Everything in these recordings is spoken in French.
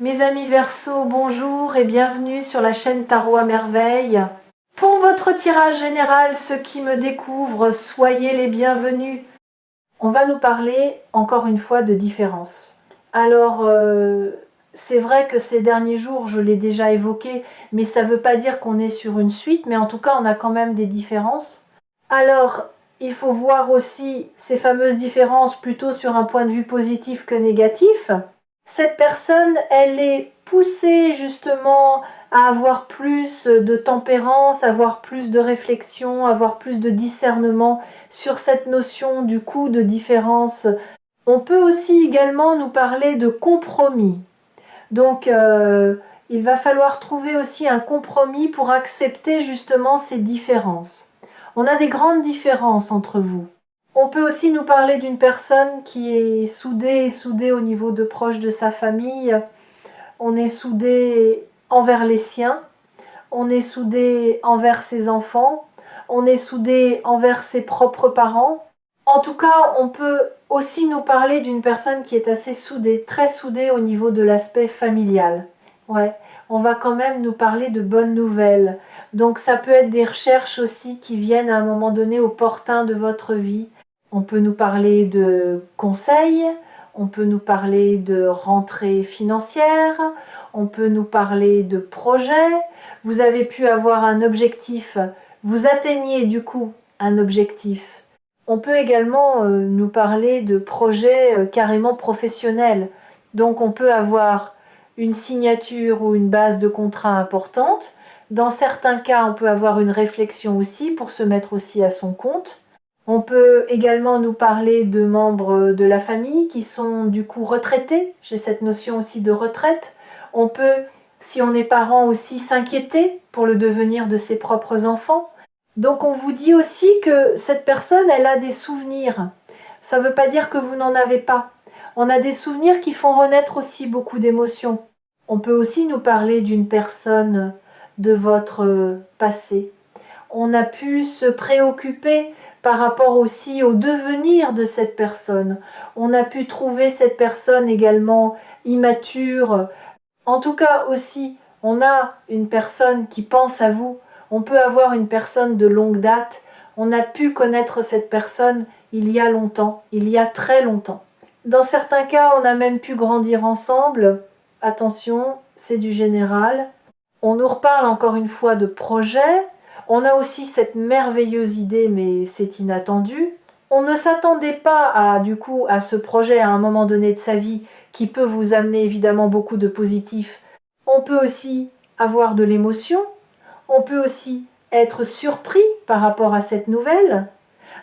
Mes amis Verseau, bonjour et bienvenue sur la chaîne Tarot à Merveille. Pour votre tirage général, ceux qui me découvrent, soyez les bienvenus. On va nous parler encore une fois de différence. Alors, c'est vrai que ces derniers jours, je l'ai déjà évoqué, mais ça ne veut pas dire qu'on est sur une suite, mais en tout cas, on a quand même des différences. Alors, il faut voir aussi ces fameuses différences plutôt sur un point de vue positif que négatif. Cette personne, elle est poussée justement à avoir plus de tempérance, avoir plus de réflexion, avoir plus de discernement sur cette notion du coup de différence. On peut aussi également nous parler de compromis. Donc, il va falloir trouver aussi un compromis pour accepter justement ces différences. On a des grandes différences entre vous. On peut aussi nous parler d'une personne qui est soudée au niveau de proches de sa famille. On est soudé envers les siens, on est soudé envers ses enfants, on est soudé envers ses propres parents. En tout cas, on peut aussi nous parler d'une personne qui est assez soudée, très soudée au niveau de l'aspect familial. Ouais, on va quand même nous parler de bonnes nouvelles. Donc ça peut être des recherches aussi qui viennent à un moment donné opportun de votre vie. On peut nous parler de conseils, on peut nous parler de rentrée financière, on peut nous parler de projets. Vous avez pu avoir un objectif, vous atteignez du coup un objectif. On peut également nous parler de projets carrément professionnels. Donc on peut avoir une signature ou une base de contrat importante. Dans certains cas, on peut avoir une réflexion aussi pour se mettre aussi à son compte. On peut également nous parler de membres de la famille qui sont du coup retraités. J'ai cette notion aussi de retraite. On peut, si on est parent aussi, s'inquiéter pour le devenir de ses propres enfants. Donc on vous dit aussi que cette personne, elle a des souvenirs. Ça ne veut pas dire que vous n'en avez pas. On a des souvenirs qui font renaître aussi beaucoup d'émotions. On peut aussi nous parler d'une personne de votre passé. On a pu se préoccuper par rapport aussi au devenir de cette personne. On a pu trouver cette personne également immature. En tout cas aussi, on a une personne qui pense à vous. On peut avoir une personne de longue date. On a pu connaître cette personne il y a longtemps, il y a très longtemps. Dans certains cas, on a même pu grandir ensemble. Attention, c'est du général. On nous reparle encore une fois de projet. On a aussi cette merveilleuse idée, mais c'est inattendu. On ne s'attendait pas du coup à ce projet à un moment donné de sa vie qui peut vous amener évidemment beaucoup de positif. On peut aussi avoir de l'émotion. On peut aussi être surpris par rapport à cette nouvelle.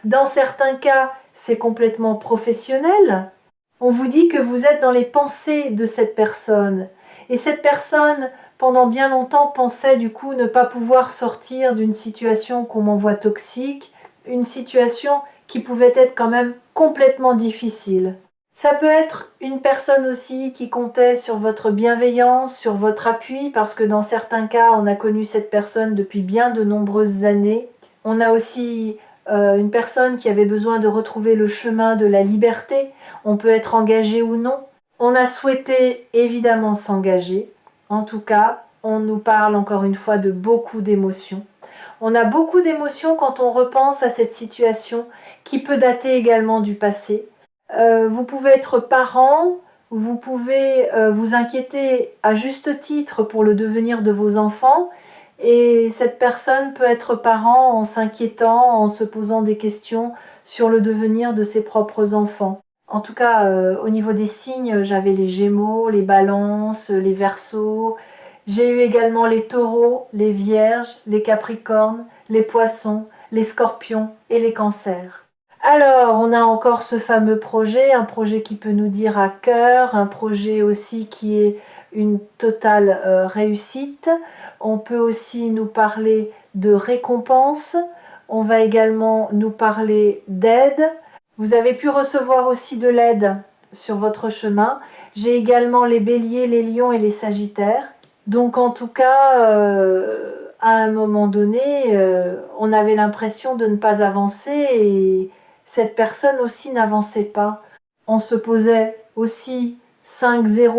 Dans certains cas, c'est complètement professionnel. On vous dit que vous êtes dans les pensées de cette personne. Et cette personne, pendant bien longtemps, pensait du coup ne pas pouvoir sortir d'une situation qu'on m'envoie toxique, une situation qui pouvait être quand même complètement difficile. Ça peut être une personne aussi qui comptait sur votre bienveillance, sur votre appui, parce que dans certains cas, on a connu cette personne depuis bien de nombreuses années. On a aussi une personne qui avait besoin de retrouver le chemin de la liberté. On peut être engagé ou non. On a souhaité évidemment s'engager. En tout cas, on nous parle encore une fois de beaucoup d'émotions. On a beaucoup d'émotions quand on repense à cette situation qui peut dater également du passé. Vous pouvez être parent, vous pouvez vous inquiéter à juste titre pour le devenir de vos enfants, et cette personne peut être parent en s'inquiétant, en se posant des questions sur le devenir de ses propres enfants. En tout cas, au niveau des signes, j'avais les Gémeaux, les Balances, les Verseaux. J'ai eu également les Taureaux, les Vierges, les Capricornes, les Poissons, les Scorpions et les Cancers. Alors, on a encore ce fameux projet, un projet qui peut nous dire à cœur, un projet aussi qui est une totale réussite. On peut aussi nous parler de récompense. On va également nous parler d'aide. Vous avez pu recevoir aussi de l'aide sur votre chemin. J'ai également les béliers, les lions et les sagittaires. Donc en tout cas, à un moment donné, on avait l'impression de ne pas avancer et cette personne aussi n'avançait pas. On se posait aussi 5000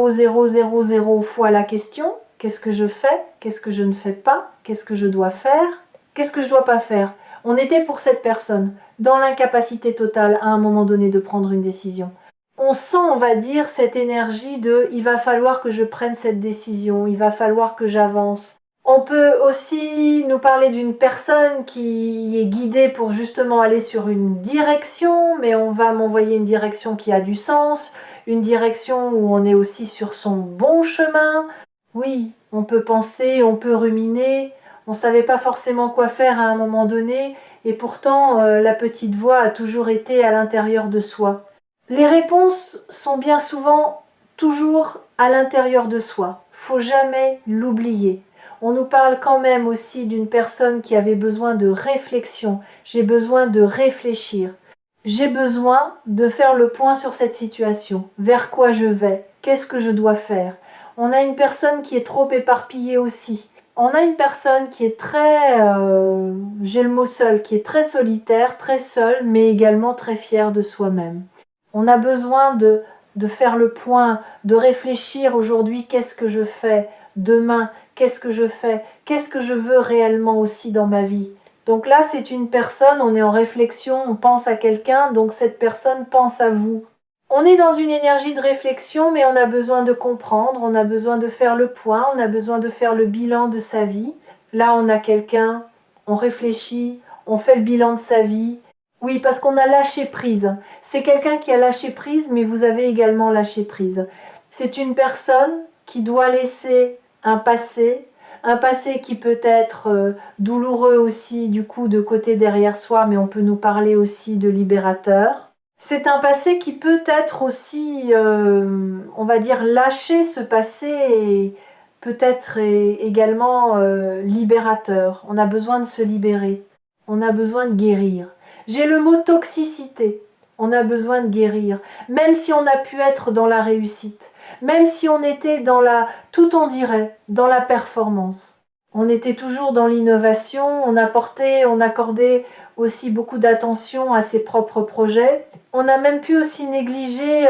fois la question, qu'est-ce que je fais, qu'est-ce que je ne fais pas, qu'est-ce que je dois faire, qu'est-ce que je ne dois pas faire. On était pour cette personne dans l'incapacité totale à un moment donné de prendre une décision. On sent, on va dire, cette énergie de il va falloir que je prenne cette décision, il va falloir que j'avance. On peut aussi nous parler d'une personne qui est guidée pour justement aller sur une direction, mais on va m'envoyer une direction qui a du sens, une direction où on est aussi sur son bon chemin. Oui, on peut penser, on peut ruminer, on ne savait pas forcément quoi faire à un moment donné, et pourtant la petite voix a toujours été à l'intérieur de soi. Les réponses sont bien souvent toujours à l'intérieur de soi. Faut jamais l'oublier. On nous parle quand même aussi d'une personne qui avait besoin de réflexion. J'ai besoin de réfléchir. J'ai besoin de faire le point sur cette situation. Vers quoi je vais? Qu'est-ce que je dois faire? On a une personne qui est trop éparpillée aussi. On a une personne qui est très, j'ai le mot seul, qui est très solitaire, très seule, mais également très fière de soi-même. On a besoin de faire le point, de réfléchir aujourd'hui, qu'est-ce que je fais? Demain, qu'est-ce que je fais? Qu'est-ce que je veux réellement aussi dans ma vie? Donc là, c'est une personne, on est en réflexion, on pense à quelqu'un, donc cette personne pense à vous. On est dans une énergie de réflexion, mais on a besoin de comprendre, on a besoin de faire le point, on a besoin de faire le bilan de sa vie. Là, on a quelqu'un, on réfléchit, on fait le bilan de sa vie. Oui, parce qu'on a lâché prise. C'est quelqu'un qui a lâché prise, mais vous avez également lâché prise. C'est une personne qui doit laisser un passé qui peut être douloureux aussi, du coup, de côté derrière soi, mais on peut nous parler aussi de libérateur. C'est un passé qui peut être aussi, on va dire, lâcher ce passé et peut-être également libérateur. On a besoin de se libérer, on a besoin de guérir. J'ai le mot toxicité, on a besoin de guérir, même si on a pu être dans la réussite, même si on était dans la, tout on dirait, dans la performance. On était toujours dans l'innovation, on accordait aussi beaucoup d'attention à ses propres projets. On a même pu aussi négliger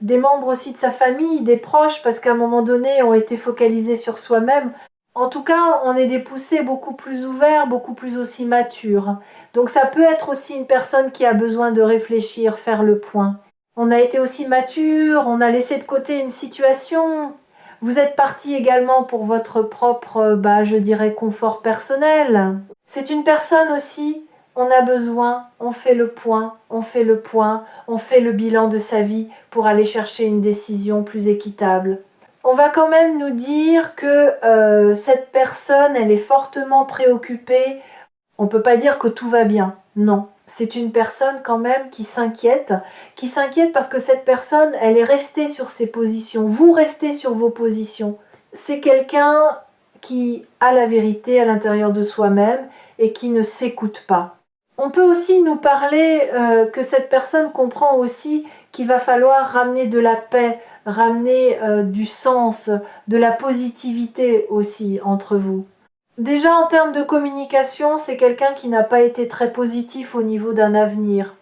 des membres aussi de sa famille, des proches, parce qu'à un moment donné, on était focalisés sur soi-même. En tout cas, on est des poussés beaucoup plus ouverts, beaucoup plus aussi matures. Donc ça peut être aussi une personne qui a besoin de réfléchir, faire le point. On a été aussi mature, on a laissé de côté une situation. Vous êtes parti également pour votre propre, je dirais, confort personnel. C'est une personne aussi, on a besoin, on fait le point, on fait le point, on fait le bilan de sa vie pour aller chercher une décision plus équitable. On va quand même nous dire que cette personne, elle est fortement préoccupée. On ne peut pas dire que tout va bien, non. C'est une personne quand même qui s'inquiète parce que cette personne, elle est restée sur ses positions. Vous restez sur vos positions. C'est quelqu'un qui a la vérité à l'intérieur de soi-même et qui ne s'écoute pas. On peut aussi nous parler que cette personne comprend aussi qu'il va falloir ramener de la paix, ramener du sens, de la positivité aussi entre vous. Déjà en termes de communication, c'est quelqu'un qui n'a pas été très positif au niveau d'un avenir.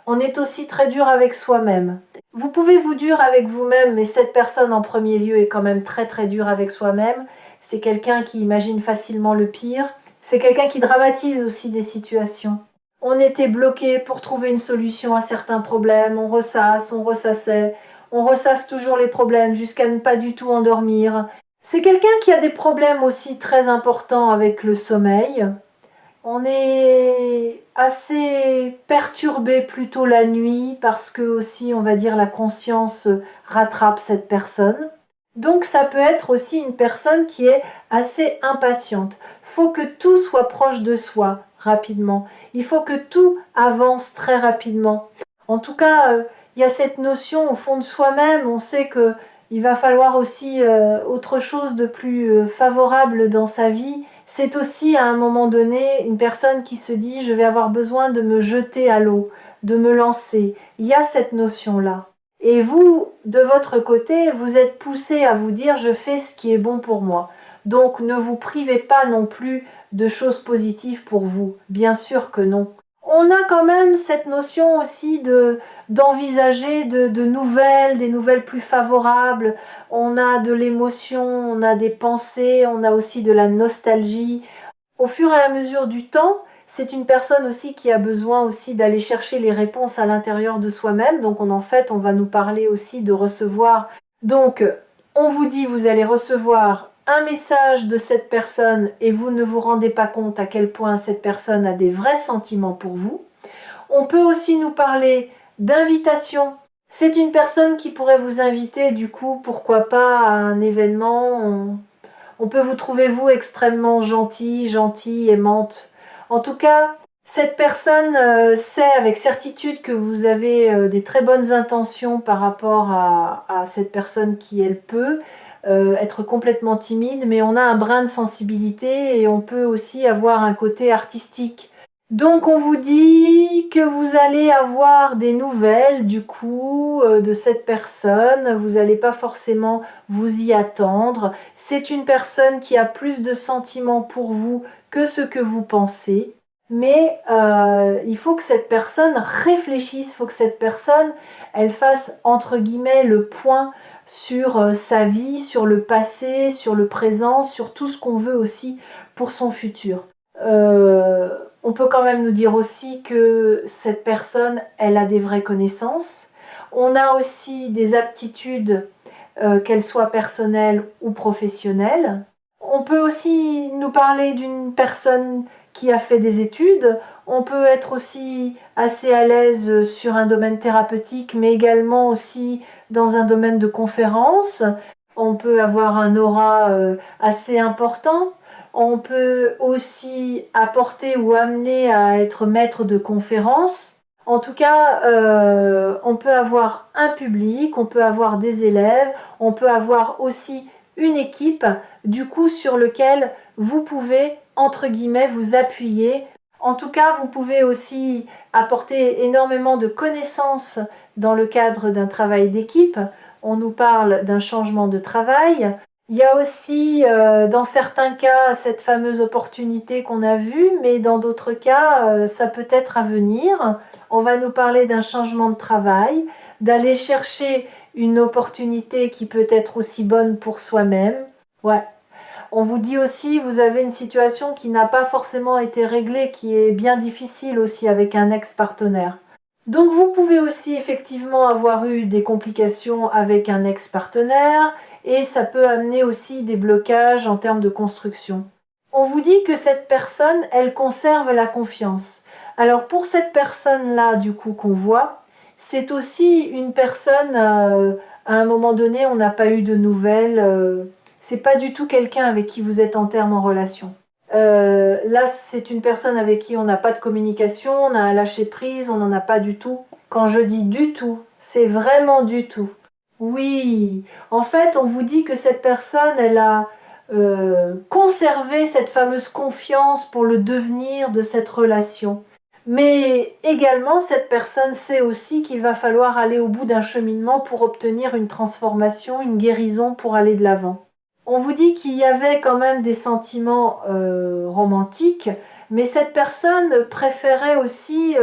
On est aussi très dur avec soi-même. Vous pouvez vous dur avec vous-même, mais cette personne en premier lieu est quand même très très dure avec soi-même. C'est quelqu'un qui imagine facilement le pire. C'est quelqu'un qui dramatise aussi des situations. On était bloqué pour trouver une solution à certains problèmes. On ressassait. On ressasse toujours les problèmes jusqu'à ne pas du tout endormir. C'est quelqu'un qui a des problèmes aussi très importants avec le sommeil. On est assez perturbé plutôt la nuit parce que aussi, on va dire, la conscience rattrape cette personne. Donc ça peut être aussi une personne qui est assez impatiente. Il faut que tout soit proche de soi rapidement. Il faut que tout avance très rapidement. En tout cas, il y a cette notion au fond de soi-même, on sait que il va falloir aussi autre chose de plus favorable dans sa vie. C'est aussi à un moment donné une personne qui se dit je vais avoir besoin de me jeter à l'eau, de me lancer. Il y a cette notion-là. Et vous, de votre côté, vous êtes poussé à vous dire je fais ce qui est bon pour moi. Donc ne vous privez pas non plus de choses positives pour vous. Bien sûr que non. On a quand même cette notion aussi d'envisager de nouvelles, des nouvelles plus favorables. On a de l'émotion, on a des pensées, on a aussi de la nostalgie. Au fur et à mesure du temps, c'est une personne aussi qui a besoin aussi d'aller chercher les réponses à l'intérieur de soi-même. Donc en fait, on va nous parler aussi de recevoir. Donc on vous dit, vous allez recevoir un message de cette personne et vous ne vous rendez pas compte à quel point cette personne a des vrais sentiments pour vous. On peut aussi nous parler d'invitation. C'est une personne qui pourrait vous inviter, du coup, pourquoi pas à un événement. On peut vous trouver, vous, extrêmement gentil, gentille, aimante. En tout cas, cette personne sait avec certitude que vous avez des très bonnes intentions par rapport à cette personne qui, elle, peut être complètement timide, mais on a un brin de sensibilité et on peut aussi avoir un côté artistique. Donc on vous dit que vous allez avoir des nouvelles du coup de cette personne, vous n'allez pas forcément vous y attendre. C'est une personne qui a plus de sentiments pour vous que ce que vous pensez. Mais il faut que cette personne réfléchisse, il faut que cette personne, elle fasse entre guillemets le point sur sa vie, sur le passé, sur le présent, sur tout ce qu'on veut aussi pour son futur. On peut quand même nous dire aussi que cette personne, elle a des vraies connaissances. On a aussi des aptitudes, qu'elles soient personnelles ou professionnelles. On peut aussi nous parler d'une personne qui a fait des études. On peut être aussi assez à l'aise sur un domaine thérapeutique, mais également aussi dans un domaine de conférence. On peut avoir un aura assez important. On peut aussi apporter ou amener à être maître de conférence. En tout cas, on peut avoir un public, on peut avoir des élèves, on peut avoir aussi une équipe, du coup, sur lequel vous pouvez, entre guillemets, vous appuyer. En tout cas, vous pouvez aussi apporter énormément de connaissances dans le cadre d'un travail d'équipe. On nous parle d'un changement de travail. Il y a aussi, dans certains cas, cette fameuse opportunité qu'on a vue, mais dans d'autres cas, ça peut être à venir. On va nous parler d'un changement de travail, d'aller chercher une opportunité qui peut être aussi bonne pour soi-même. Ouais. On vous dit aussi, vous avez une situation qui n'a pas forcément été réglée, qui est bien difficile aussi avec un ex-partenaire. Donc vous pouvez aussi effectivement avoir eu des complications avec un ex-partenaire et ça peut amener aussi des blocages en termes de construction. On vous dit que cette personne, elle conserve la confiance. Alors pour cette personne-là, du coup, qu'on voit, c'est aussi une personne, à un moment donné, on n'a pas eu de nouvelles. C'est pas du tout quelqu'un avec qui vous êtes en termes en relation. Là, c'est une personne avec qui on n'a pas de communication, on a un lâcher-prise, on n'en a pas du tout. Quand je dis du tout, c'est vraiment du tout. Oui, en fait, on vous dit que cette personne, elle a conservé cette fameuse confiance pour le devenir de cette relation. Mais également, cette personne sait aussi qu'il va falloir aller au bout d'un cheminement pour obtenir une transformation, une guérison pour aller de l'avant. On vous dit qu'il y avait quand même des sentiments romantiques, mais cette personne préférait aussi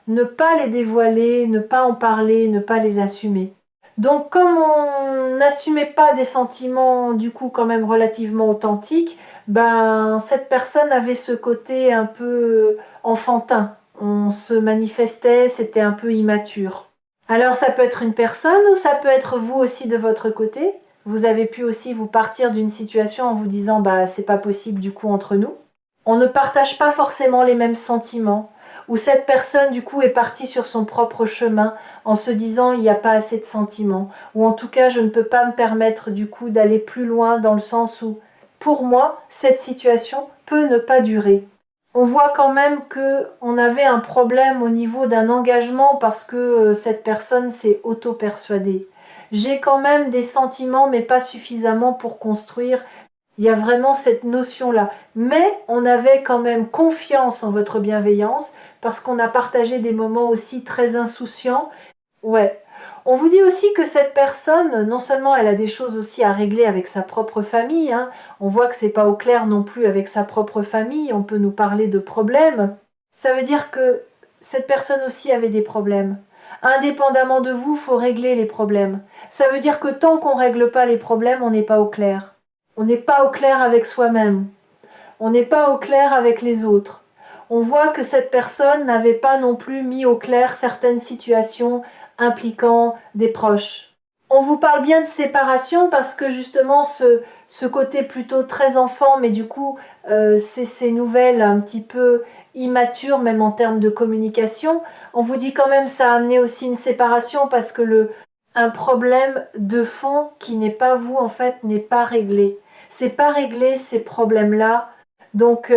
ne pas les dévoiler, ne pas en parler, ne pas les assumer. Donc comme on n'assumait pas des sentiments du coup quand même relativement authentiques, ben cette personne avait ce côté un peu enfantin. On se manifestait, c'était un peu immature. Alors ça peut être une personne ou ça peut être vous aussi de votre côté. Vous avez pu aussi vous partir d'une situation en vous disant bah c'est pas possible du coup entre nous. On ne partage pas forcément les mêmes sentiments. Ou cette personne du coup est partie sur son propre chemin en se disant il n'y a pas assez de sentiments. Ou en tout cas je ne peux pas me permettre du coup d'aller plus loin dans le sens où pour moi cette situation peut ne pas durer. On voit quand même qu'on avait un problème au niveau d'un engagement parce que cette personne s'est auto-persuadée. J'ai quand même des sentiments mais pas suffisamment pour construire. Il y a vraiment cette notion-là. Mais on avait quand même confiance en votre bienveillance parce qu'on a partagé des moments aussi très insouciants. Ouais. On vous dit aussi que cette personne, non seulement elle a des choses aussi à régler avec sa propre famille, hein, on voit que c'est pas au clair non plus avec sa propre famille, on peut nous parler de problèmes. Ça veut dire que cette personne aussi avait des problèmes. Indépendamment de vous, il faut régler les problèmes. Ça veut dire que tant qu'on ne règle pas les problèmes, on n'est pas au clair. On n'est pas au clair avec soi-même. On n'est pas au clair avec les autres. On voit que cette personne n'avait pas non plus mis au clair certaines situations impliquant des proches. On vous parle bien de séparation parce que justement ce côté plutôt très enfant, mais du coup c'est ces nouvelles un petit peu immatures même en termes de communication. On vous dit quand même ça a amené aussi une séparation parce que un problème de fond qui n'est pas vous en fait n'est pas réglé. C'est pas réglé ces problèmes-là. Donc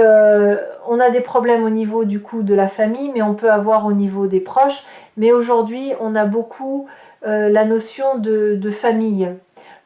on a des problèmes au niveau du coup de la famille, mais on peut avoir au niveau des proches. Mais aujourd'hui on a beaucoup la notion de famille.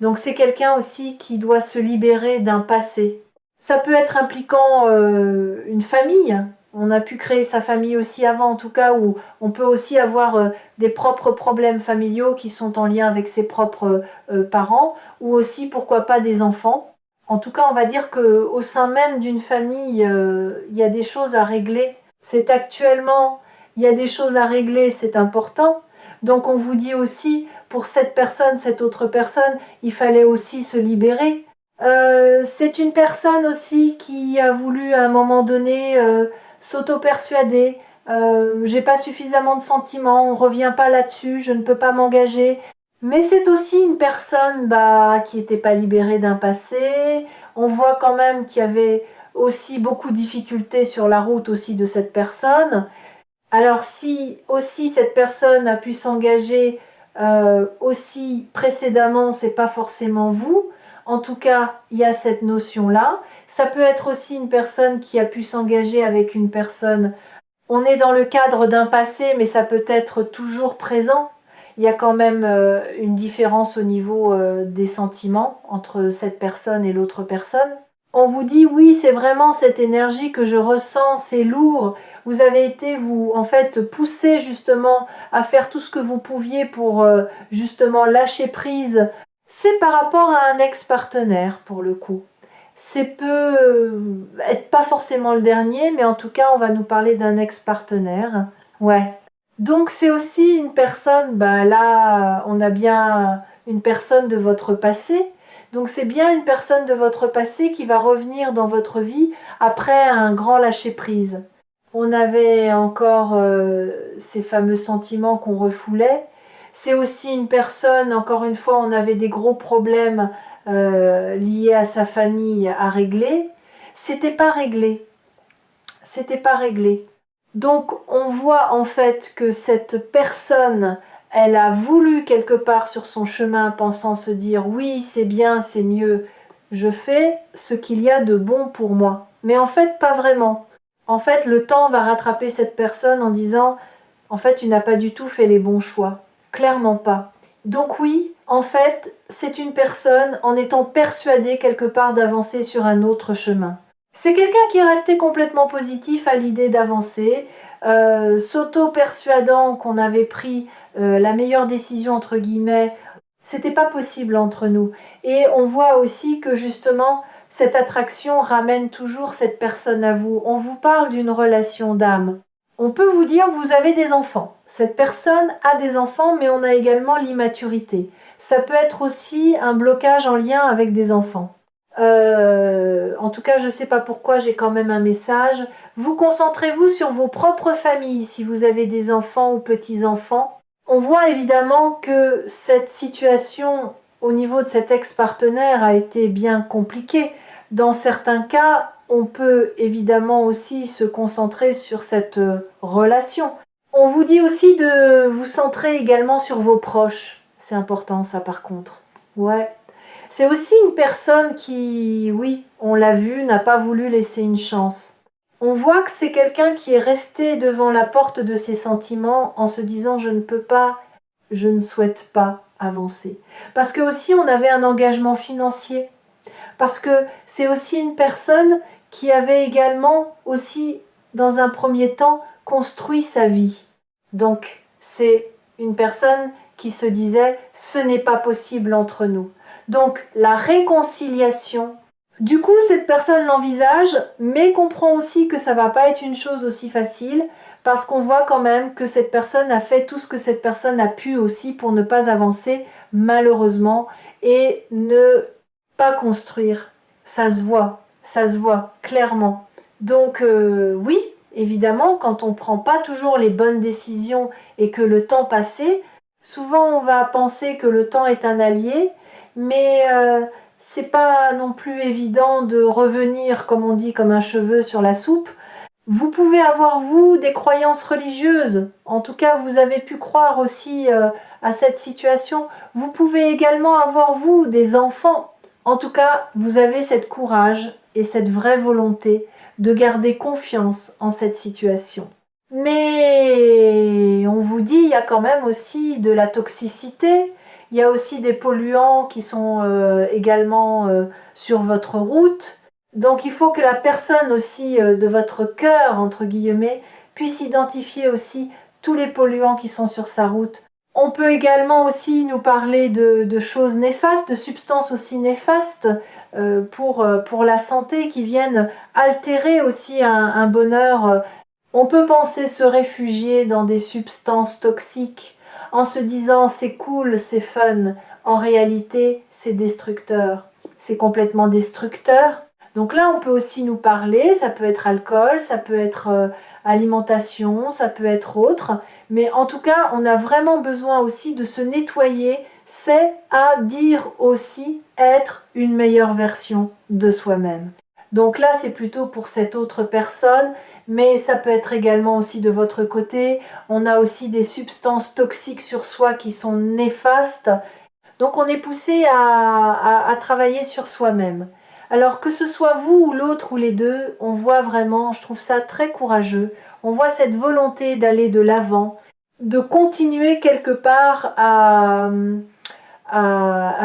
Donc c'est quelqu'un aussi qui doit se libérer d'un passé. Ça peut être impliquant une famille. On a pu créer sa famille aussi avant, en tout cas, où on peut aussi avoir des propres problèmes familiaux qui sont en lien avec ses propres parents, ou aussi, pourquoi pas, des enfants. En tout cas, on va dire qu'au sein même d'une famille, il y a des choses à régler. C'est actuellement, il y a des choses à régler, c'est important. Donc on vous dit aussi, pour cette personne, cette autre personne, il fallait aussi se libérer. C'est une personne aussi qui a voulu à un moment donné s'auto-persuader. J'ai pas suffisamment de sentiments, on revient pas là-dessus, je ne peux pas m'engager. Mais c'est aussi une personne qui n'était pas libérée d'un passé. On voit quand même qu'il y avait aussi beaucoup de difficultés sur la route aussi de cette personne. Alors si aussi cette personne a pu s'engager aussi précédemment, c'est pas forcément vous. En tout cas, il y a cette notion-là. Ça peut être aussi une personne qui a pu s'engager avec une personne. On est dans le cadre d'un passé, mais ça peut être toujours présent. Il y a quand même une différence au niveau des sentiments entre cette personne et l'autre personne. On vous dit oui, c'est vraiment cette énergie que je ressens, c'est lourd. Vous avez été, vous, en fait, poussé justement à faire tout ce que vous pouviez pour justement lâcher prise. C'est par rapport à un ex-partenaire pour le coup. C'est peut être pas forcément le dernier, mais en tout cas, on va nous parler d'un ex-partenaire. Ouais. Donc c'est aussi une personne, là, on a bien une personne de votre passé. Donc c'est bien une personne de votre passé qui va revenir dans votre vie après un grand lâcher-prise. On avait encore ces fameux sentiments qu'on refoulait. C'est aussi une personne, encore une fois, on avait des gros problèmes liés à sa famille à régler. C'était pas réglé. C'était pas réglé. Donc on voit en fait que cette personne, elle a voulu quelque part sur son chemin pensant se dire oui c'est bien, c'est mieux, je fais ce qu'il y a de bon pour moi. Mais en fait pas vraiment. En fait le temps va rattraper cette personne en disant en fait tu n'as pas du tout fait les bons choix. Clairement pas. Donc oui, en fait c'est une personne en étant persuadée quelque part d'avancer sur un autre chemin. C'est quelqu'un qui est resté complètement positif à l'idée d'avancer, s'auto-persuadant qu'on avait pris la meilleure décision entre guillemets. C'était pas possible entre nous. Et on voit aussi que justement cette attraction ramène toujours cette personne à vous. On vous parle d'une relation d'âme. On peut vous dire vous avez des enfants. Cette personne a des enfants, mais on a également l'immaturité. Ça peut être aussi un blocage en lien avec des enfants. En tout cas, je ne sais pas pourquoi, j'ai quand même un message. Vous concentrez-vous sur vos propres familles, si vous avez des enfants ou petits-enfants. On voit évidemment que cette situation au niveau de cet ex-partenaire a été bien compliquée. Dans certains cas, on peut évidemment aussi se concentrer sur cette relation. On vous dit aussi de vous centrer également sur vos proches. C'est important ça par contre. Ouais. C'est aussi une personne qui, oui, on l'a vu, n'a pas voulu laisser une chance. On voit que c'est quelqu'un qui est resté devant la porte de ses sentiments en se disant je ne peux pas, je ne souhaite pas avancer. Parce que aussi on avait un engagement financier. Parce que c'est aussi une personne qui avait également aussi, dans un premier temps, construit sa vie. Donc c'est une personne qui se disait ce n'est pas possible entre nous. Donc la réconciliation, du coup cette personne l'envisage, mais comprend aussi que ça va pas être une chose aussi facile, parce qu'on voit quand même que cette personne a fait tout ce que cette personne a pu aussi pour ne pas avancer, malheureusement, et ne pas construire. Ça se voit clairement. Donc oui, évidemment, quand on ne prend pas toujours les bonnes décisions et que le temps passé, souvent on va penser que le temps est un allié, mais c'est pas non plus évident de revenir, comme on dit, comme un cheveu sur la soupe. Vous pouvez avoir, vous, des croyances religieuses. En tout cas, vous avez pu croire aussi à cette situation. Vous pouvez également avoir, vous, des enfants. En tout cas, vous avez cette courage et cette vraie volonté de garder confiance en cette situation. Mais on vous dit, il y a quand même aussi de la toxicité. Il y a aussi des polluants qui sont également sur votre route. Donc il faut que la personne aussi de votre cœur, entre guillemets, puisse identifier aussi tous les polluants qui sont sur sa route. On peut également aussi nous parler de choses néfastes, de substances aussi néfastes pour la santé qui viennent altérer aussi un bonheur. On peut penser se réfugier dans des substances toxiques en se disant c'est cool, c'est fun. En réalité, c'est destructeur. C'est complètement destructeur. Donc là, on peut aussi nous parler, ça peut être alcool, ça peut être alimentation, ça peut être autre. Mais en tout cas, on a vraiment besoin aussi de se nettoyer. C'est à dire aussi être une meilleure version de soi-même. Donc là, c'est plutôt pour cette autre personne, mais ça peut être également aussi de votre côté. On a aussi des substances toxiques sur soi qui sont néfastes. Donc on est poussé à travailler sur soi-même. Alors que ce soit vous ou l'autre ou les deux, on voit vraiment, je trouve ça très courageux, on voit cette volonté d'aller de l'avant, de continuer quelque part à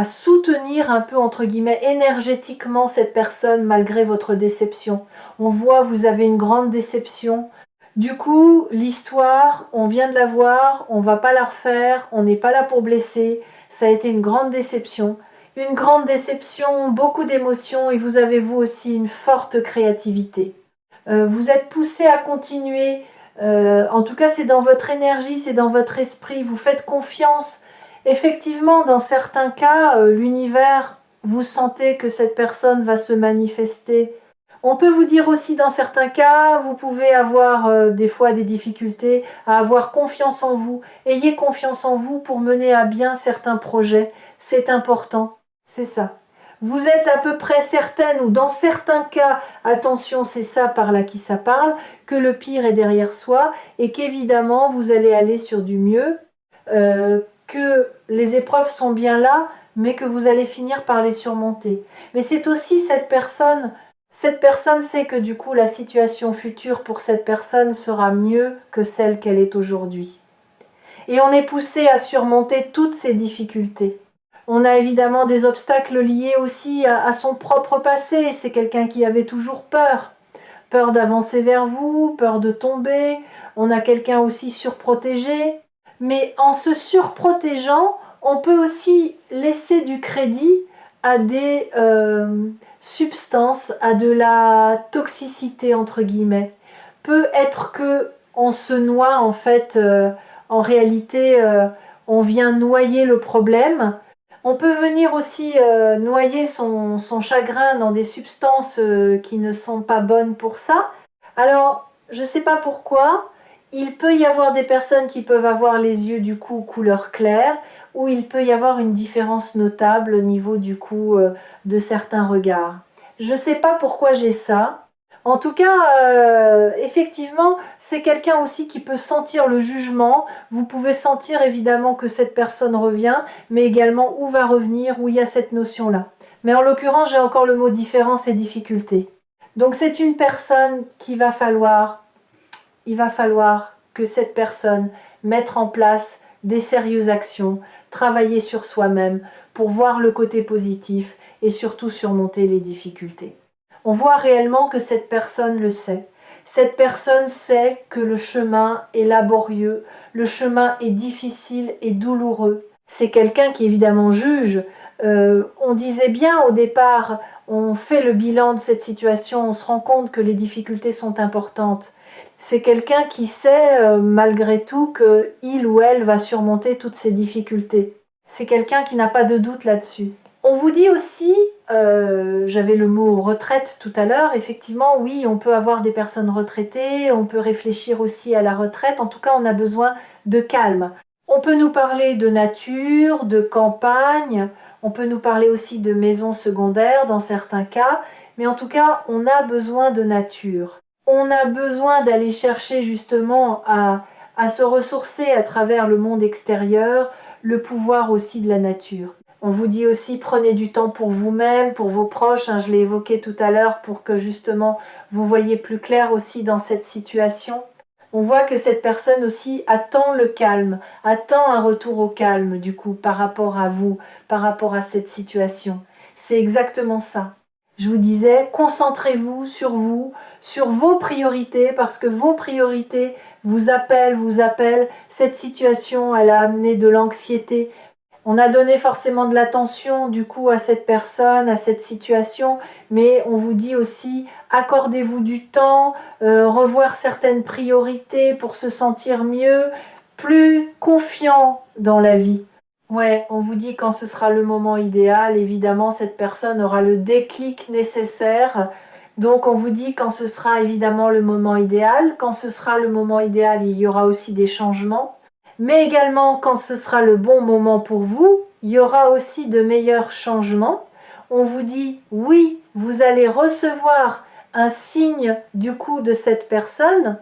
soutenir un peu, entre guillemets, énergétiquement cette personne malgré votre déception. On voit, vous avez une grande déception. Du coup, l'histoire, on vient de la voir, on va pas la refaire, on n'est pas là pour blesser. Ça a été une grande déception. Une grande déception, beaucoup d'émotions et vous avez vous aussi une forte créativité. Vous êtes poussé à continuer, en tout cas c'est dans votre énergie, c'est dans votre esprit, vous faites confiance. Effectivement, dans certains cas, l'univers, vous sentez que cette personne va se manifester. On peut vous dire aussi dans certains cas, vous pouvez avoir des fois des difficultés à avoir confiance en vous. Ayez confiance en vous pour mener à bien certains projets. C'est important. C'est ça. Vous êtes à peu près certaine, ou dans certains cas, attention, c'est ça par là qui ça parle, que le pire est derrière soi et qu'évidemment vous allez aller sur du mieux, que les épreuves sont bien là, mais que vous allez finir par les surmonter. Mais c'est aussi cette personne sait que du coup la situation future pour cette personne sera mieux que celle qu'elle est aujourd'hui. Et on est poussé à surmonter toutes ces difficultés. On a évidemment des obstacles liés aussi à son propre passé. C'est quelqu'un qui avait toujours peur. Peur d'avancer vers vous, peur de tomber. On a quelqu'un aussi surprotégé. Mais en se surprotégeant, on peut aussi laisser du crédit à des substances, à de la toxicité entre guillemets. Peut être que on se noie en fait, en réalité, on vient noyer le problème. On peut venir aussi noyer son chagrin dans des substances qui ne sont pas bonnes pour ça. Alors, je ne sais pas pourquoi, il peut y avoir des personnes qui peuvent avoir les yeux du coup couleur claire, ou il peut y avoir une différence notable au niveau du coup de certains regards. Je ne sais pas pourquoi j'ai ça. En tout cas, effectivement, c'est quelqu'un aussi qui peut sentir le jugement. Vous pouvez sentir évidemment que cette personne revient, mais également où va revenir, où il y a cette notion-là. Mais en l'occurrence, j'ai encore le mot différence et difficulté. Donc c'est une personne il va falloir que cette personne mette en place des sérieuses actions, travailler sur soi-même pour voir le côté positif et surtout surmonter les difficultés. On voit réellement que cette personne le sait. Cette personne sait que le chemin est laborieux, le chemin est difficile et douloureux. C'est quelqu'un qui évidemment juge, On disait bien au départ, on fait le bilan de cette situation, on se rend compte que les difficultés sont importantes. C'est quelqu'un qui sait malgré tout qu'il ou elle va surmonter toutes ces difficultés. C'est quelqu'un qui n'a pas de doute là-dessus. On vous dit aussi, j'avais le mot retraite tout à l'heure, effectivement oui, on peut avoir des personnes retraitées, on peut réfléchir aussi à la retraite, en tout cas on a besoin de calme. On peut nous parler de nature, de campagne, on peut nous parler aussi de maisons secondaires dans certains cas, mais en tout cas on a besoin de nature. On a besoin d'aller chercher justement à se ressourcer à travers le monde extérieur, le pouvoir aussi de la nature. On vous dit aussi prenez du temps pour vous-même, pour vos proches, je l'ai évoqué tout à l'heure pour que justement vous voyez plus clair aussi dans cette situation. On voit que cette personne aussi attend le calme, attend un retour au calme du coup par rapport à vous, par rapport à cette situation. C'est exactement ça. Je vous disais, concentrez-vous, sur vos priorités, parce que vos priorités vous appellent. Cette situation, elle a amené de l'anxiété. On a donné forcément de l'attention du coup à cette personne, à cette situation, mais on vous dit aussi accordez-vous du temps, revoir certaines priorités pour se sentir mieux, plus confiant dans la vie. Ouais, on vous dit quand ce sera le moment idéal, évidemment cette personne aura le déclic nécessaire. Donc on vous dit quand ce sera évidemment le moment idéal, quand ce sera le moment idéal, il y aura aussi des changements. Mais également, quand ce sera le bon moment pour vous, il y aura aussi de meilleurs changements. On vous dit, oui, vous allez recevoir un signe du coup de cette personne.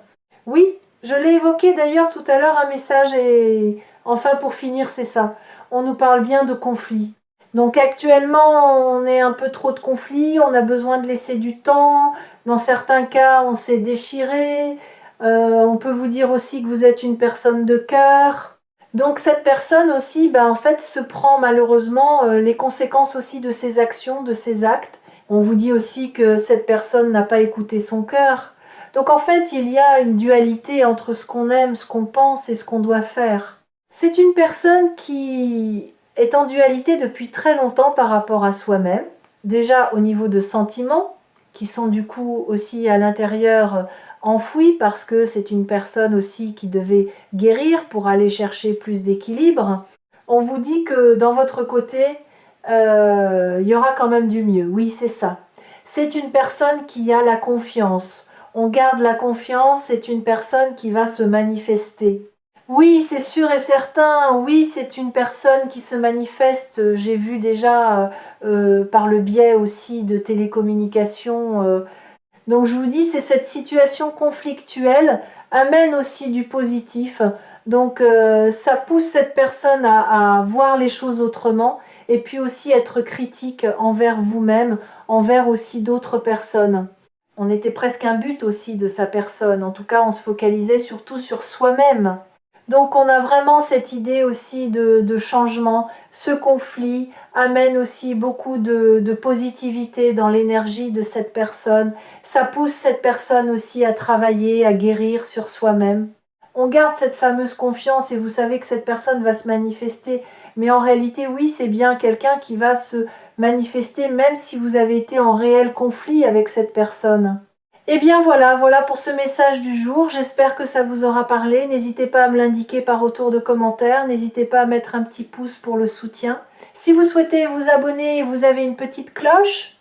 Oui, je l'ai évoqué d'ailleurs tout à l'heure un message et enfin pour finir, c'est ça. On nous parle bien de conflit. Donc actuellement, on est un peu trop de conflits, on a besoin de laisser du temps. Dans certains cas, on s'est déchiré. On peut vous dire aussi que vous êtes une personne de cœur. Donc cette personne aussi, en fait, se prend malheureusement les conséquences aussi de ses actions, de ses actes. On vous dit aussi que cette personne n'a pas écouté son cœur. Donc en fait, il y a une dualité entre ce qu'on aime, ce qu'on pense et ce qu'on doit faire. C'est une personne qui est en dualité depuis très longtemps par rapport à soi-même. Déjà au niveau de sentiments, qui sont du coup aussi à l'intérieur enfouis parce que c'est une personne aussi qui devait guérir pour aller chercher plus d'équilibre. On vous dit que dans votre côté, il y aura quand même du mieux. Oui, c'est ça. C'est une personne qui a la confiance. On garde la confiance, c'est une personne qui va se manifester. Oui, c'est sûr et certain. Oui, c'est une personne qui se manifeste. J'ai vu déjà par le biais aussi de télécommunications. Donc je vous dis, c'est cette situation conflictuelle amène aussi du positif. Donc ça pousse cette personne à voir les choses autrement et puis aussi être critique envers vous-même, envers aussi d'autres personnes. On était presque un but aussi de sa personne. En tout cas, on se focalisait surtout sur soi-même. Donc on a vraiment cette idée aussi de changement. Ce conflit amène aussi beaucoup de positivité dans l'énergie de cette personne. Ça pousse cette personne aussi à travailler, à guérir sur soi-même. On garde cette fameuse confiance et vous savez que cette personne va se manifester. Mais en réalité, oui, c'est bien quelqu'un qui va se manifester même si vous avez été en réel conflit avec cette personne. Eh bien voilà pour ce message du jour. J'espère que ça vous aura parlé. N'hésitez pas à me l'indiquer par retour de commentaire. N'hésitez pas à mettre un petit pouce pour le soutien. Si vous souhaitez vous abonner, vous avez une petite cloche.